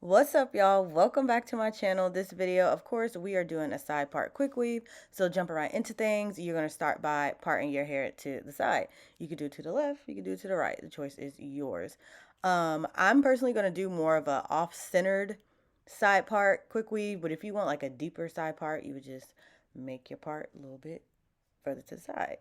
What's up, y'all? Welcome back to my channel. This video, of course, we are doing a side part quick weave. So jumping right into things, you're going to start by parting your hair to the side. You can do it to the left, you can do it to the right. The choice is yours. I'm personally going to do more of a off-centered side part quick weave, but if you want like a deeper side part, you would just make your part a little bit further to the side.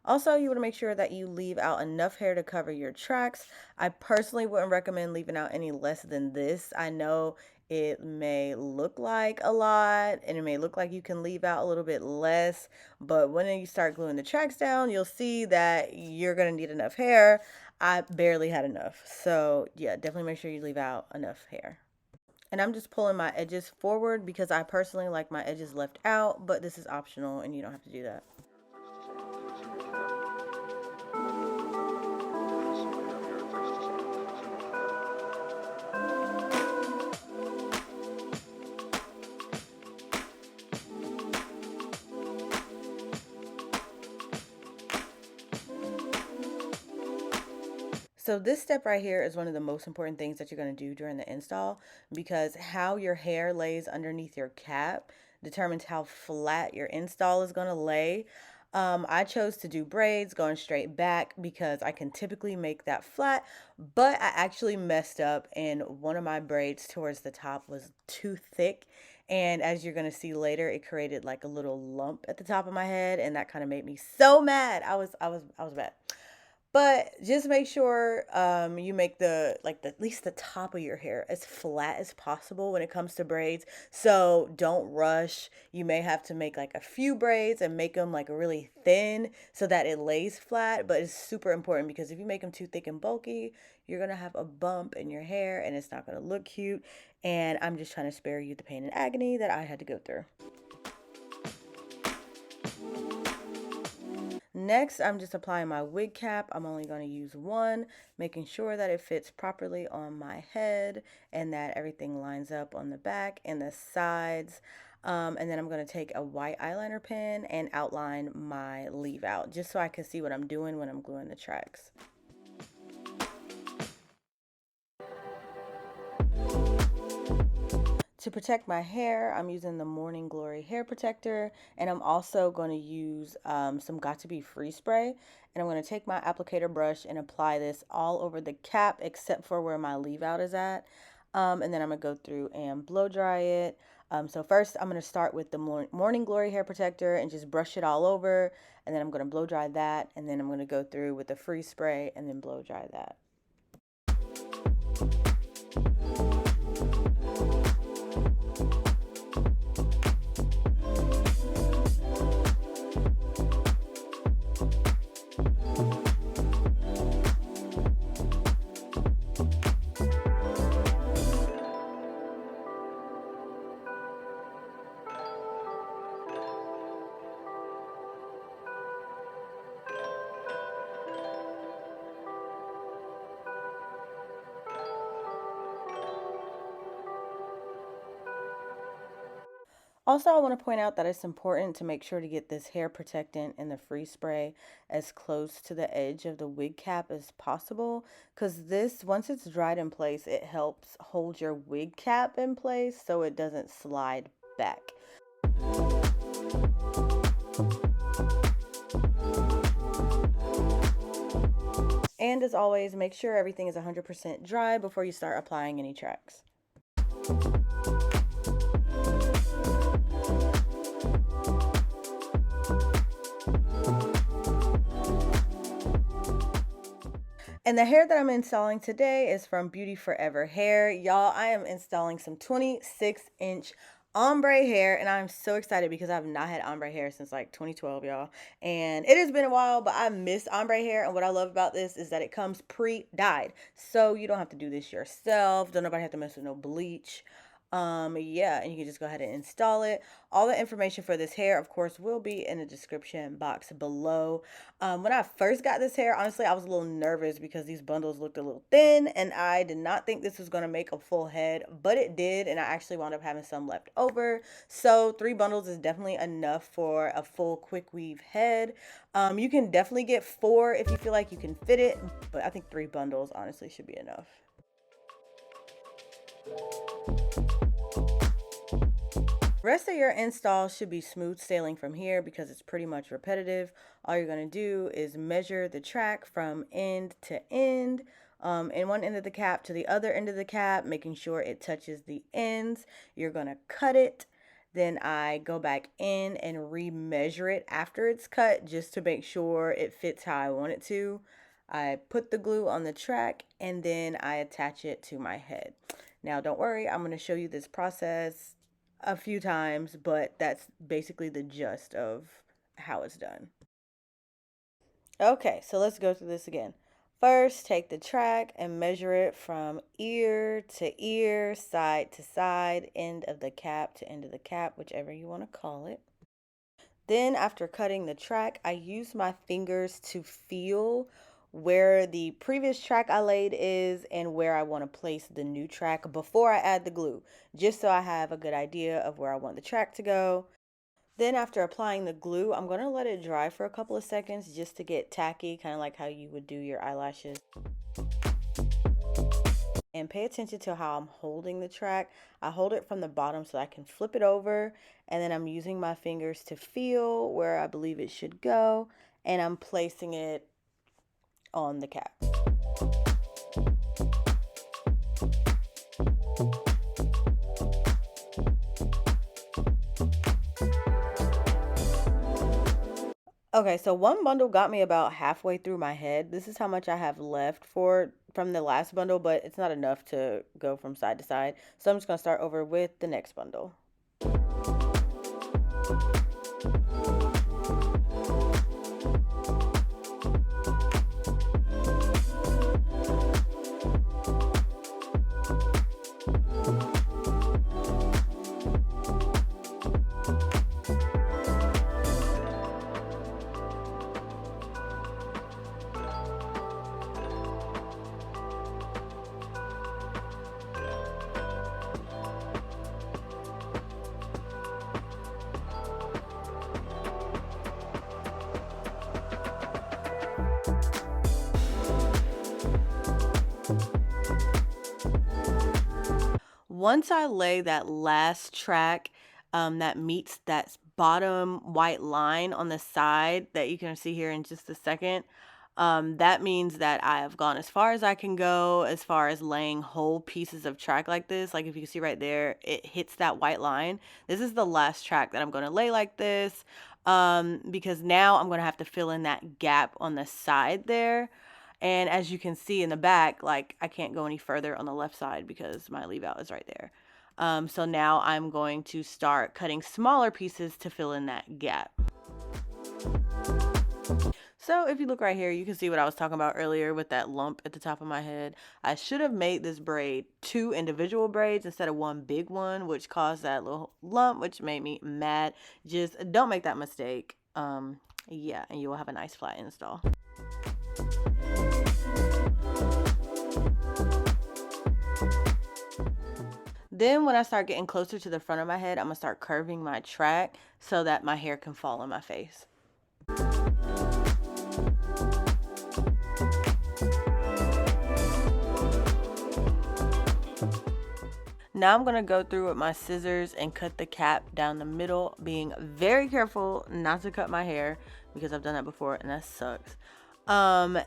Also, you want to make sure that you leave out enough hair to cover your tracks. I personally wouldn't recommend leaving out any less than this. I know it may look like a lot and it may look like you can leave out a little bit less, but when you start gluing the tracks down, you'll see that you're going to need enough hair. I barely had enough. So yeah, definitely make sure you leave out enough hair. And I'm just pulling my edges forward because I personally like my edges left out, but this is optional and you don't have to do that. So this step right here is one of the most important things that you're going to do during the install, because how your hair lays underneath your cap determines how flat your install is going to lay. I chose to do braids going straight back because I can typically make that flat, but I actually messed up and one of my braids towards the top was too thick. And as you're going to see later, it created like a little lump at the top of my head, and that kind of made me so mad. I was mad. But just make sure you make at least the top of your hair as flat as possible when it comes to braids. So don't rush. You may have to make like a few braids and make them like really thin so that it lays flat. But it's super important because if you make them too thick and bulky, you're gonna have a bump in your hair and it's not gonna look cute. And I'm just trying to spare you the pain and agony that I had to go through. Next, I'm just applying my wig cap. I'm only going to use one, making sure that it fits properly on my head and that everything lines up on the back and the sides. And then I'm going to take a white eyeliner pen and outline my leave out just so I can see what I'm doing when I'm gluing the tracks. To protect my hair, I'm using the Morning Glory hair protector, and I'm also going to use some Got2b free spray, and I'm going to take my applicator brush and apply this all over the cap except for where my leave out is at, and then I'm going to go through and blow dry it. So first I'm going to start with the Morning Glory hair protector and just brush it all over, and then I'm going to blow dry that, and then I'm going to go through with the free spray and then blow dry that. Also, I want to point out that it's important to make sure to get this hair protectant and the free spray as close to the edge of the wig cap as possible, because this, once it's dried in place, it helps hold your wig cap in place so it doesn't slide back. And as always, make sure everything is 100% dry before you start applying any tracks. And the hair that I'm installing today is from BeautyForever hair. Y'all, I am installing some 26-inch ombre hair, and I'm so excited because I've not had ombre hair since like 2012, y'all. And it has been a while, but I miss ombre hair, and what I love about this is that it comes pre-dyed. So you don't have to do this yourself. Don't nobody have to mess with no bleach. Yeah, and you can just go ahead and install it. All the information for this hair, of course, will be in the description box below. When I first got this hair, honestly, I was a little nervous because these bundles looked a little thin and I did not think this was going to make a full head, but it did, and I actually wound up having some left over. So 3 bundles is definitely enough for a full quick weave head. You can definitely get 4 if you feel like you can fit it, but I think 3 bundles honestly should be enough. Rest of your install should be smooth sailing from here because it's pretty much repetitive. All you're going to do is measure the track from end to end, in one end of the cap to the other end of the cap, making sure it touches the ends. You're going to cut it. Then I go back in and remeasure it after it's cut just to make sure it fits how I want it to. I put the glue on the track and then I attach it to my head. Now, don't worry, I'm going to show you this process a few times, but that's basically the gist of how it's done. Okay, so let's go through this again. First, take the track and measure it from ear to ear, side to side, end of the cap to end of the cap, whichever you want to call it. Then after cutting the track, I use my fingers to feel where the previous track I laid is and where I want to place the new track before I add the glue, just so I have a good idea of where I want the track to go. Then after applying the glue, I'm going to let it dry for a couple of seconds just to get tacky, kind of like how you would do your eyelashes. And pay attention to how I'm holding the track. I hold it from the bottom so I can flip it over, and then I'm using my fingers to feel where I believe it should go, and I'm placing it on the cap. Okay, so one bundle got me about halfway through my head. This is how much I have left from the last bundle, but it's not enough to go from side to side. So I'm just going to start over with the next bundle. Once I lay that last track that meets that bottom white line on the side that you can see here in just a second, that means that I have gone as far as I can go as far as laying whole pieces of track like this. Like if you can see right there, it hits that white line. This is the last track that I'm going to lay like this, because now I'm going to have to fill in that gap on the side there. And as you can see in the back, like I can't go any further on the left side because my leave out is right there. So now I'm going to start cutting smaller pieces to fill in that gap. So if you look right here, you can see what I was talking about earlier with that lump at the top of my head. I should have made this braid 2 individual braids instead of one big one, which caused that little lump, which made me mad. Just don't make that mistake. Yeah, and you will have a nice flat install. Then when I start getting closer to the front of my head, I'm going to start curving my track so that my hair can fall on my face. Now I'm going to go through with my scissors and cut the cap down the middle, being very careful not to cut my hair because I've done that before and that sucks.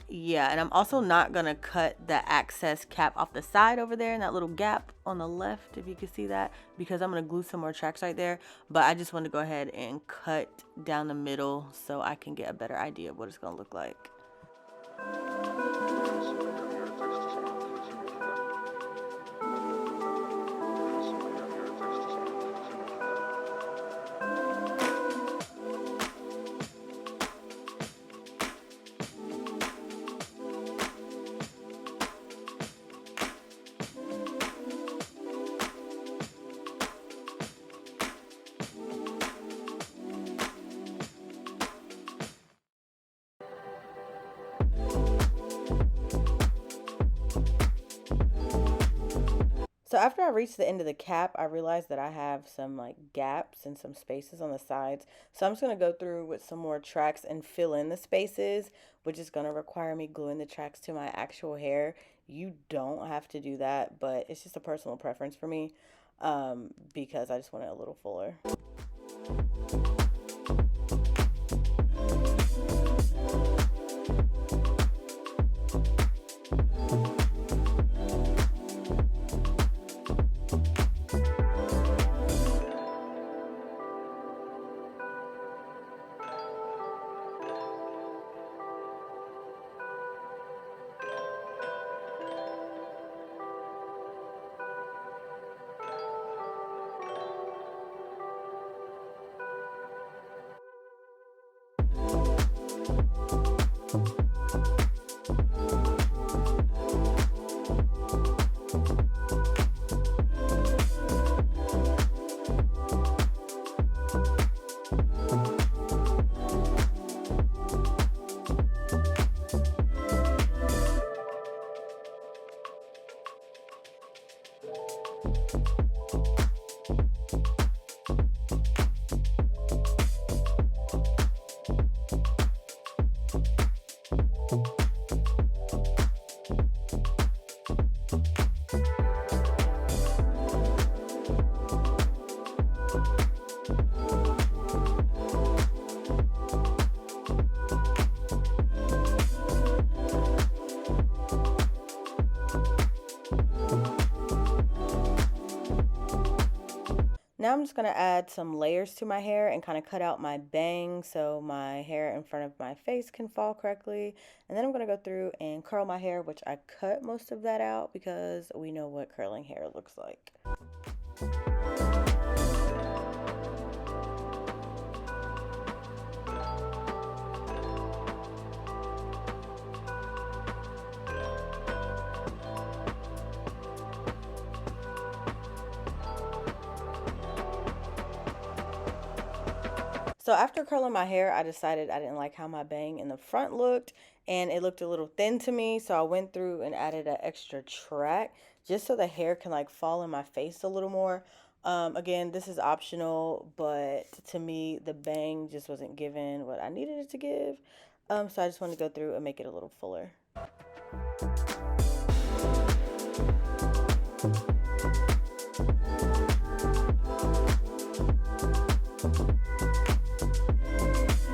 Yeah, and I'm also not gonna cut the excess cap off the side over there in that little gap on the left, if you can see that, because I'm gonna glue some more tracks right there. But I just want to go ahead and cut down the middle so I can get a better idea of what it's gonna look like. So after I reached the end of the cap, I realized that I have some like gaps and some spaces on the sides. So I'm just going to go through with some more tracks and fill in the spaces, which is going to require me gluing the tracks to my actual hair. You don't have to do that, but it's just a personal preference for me, because I just want it a little fuller. Now I'm just going to add some layers to my hair and kind of cut out my bangs so my hair in front of my face can fall correctly. And then I'm going to go through and curl my hair, which I cut most of that out because we know what curling hair looks like. So after curling my hair, I decided I didn't like how my bang in the front looked, and it looked a little thin to me. So I went through and added an extra track just so the hair can like fall in my face a little more. Again, this is optional, but to me, the bang just wasn't giving what I needed it to give. So I just wanted to go through and make it a little fuller.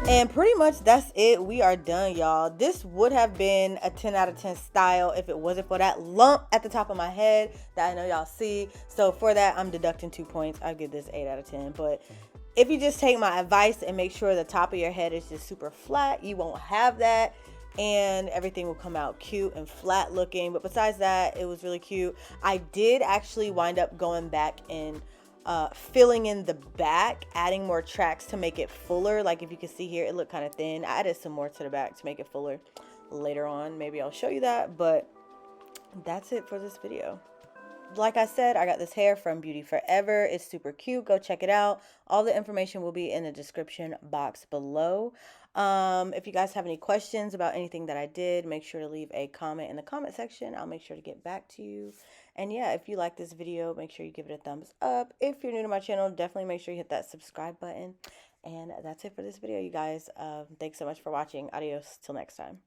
And pretty much that's it. We are done, y'all. This would have been a 10 out of 10 style if it wasn't for that lump at the top of my head that I know y'all see. So for that, I'm deducting 2 points. I'll give this 8 out of 10. But if you just take my advice and make sure the top of your head is just super flat, you won't have that. And everything will come out cute and flat looking. But besides that, it was really cute. I did actually wind up going back and filling in the back, adding more tracks to make it fuller. Like if you can see here, it looked kind of thin. I added some more to the back to make it fuller later on. Maybe I'll show you that, but that's it for this video. Like I said, I got this hair from BeautyForever. It's super cute. Go check it out. All the information will be in the description box below. If you guys have any questions about anything that I did, make sure to leave a comment in the comment section. I'll make sure to get back to you. And yeah, if you like this video, make sure you give it a thumbs up. If you're new to my channel, definitely make sure you hit that subscribe button. And that's it for this video, you guys. Thanks so much for watching. Adios. Till next time.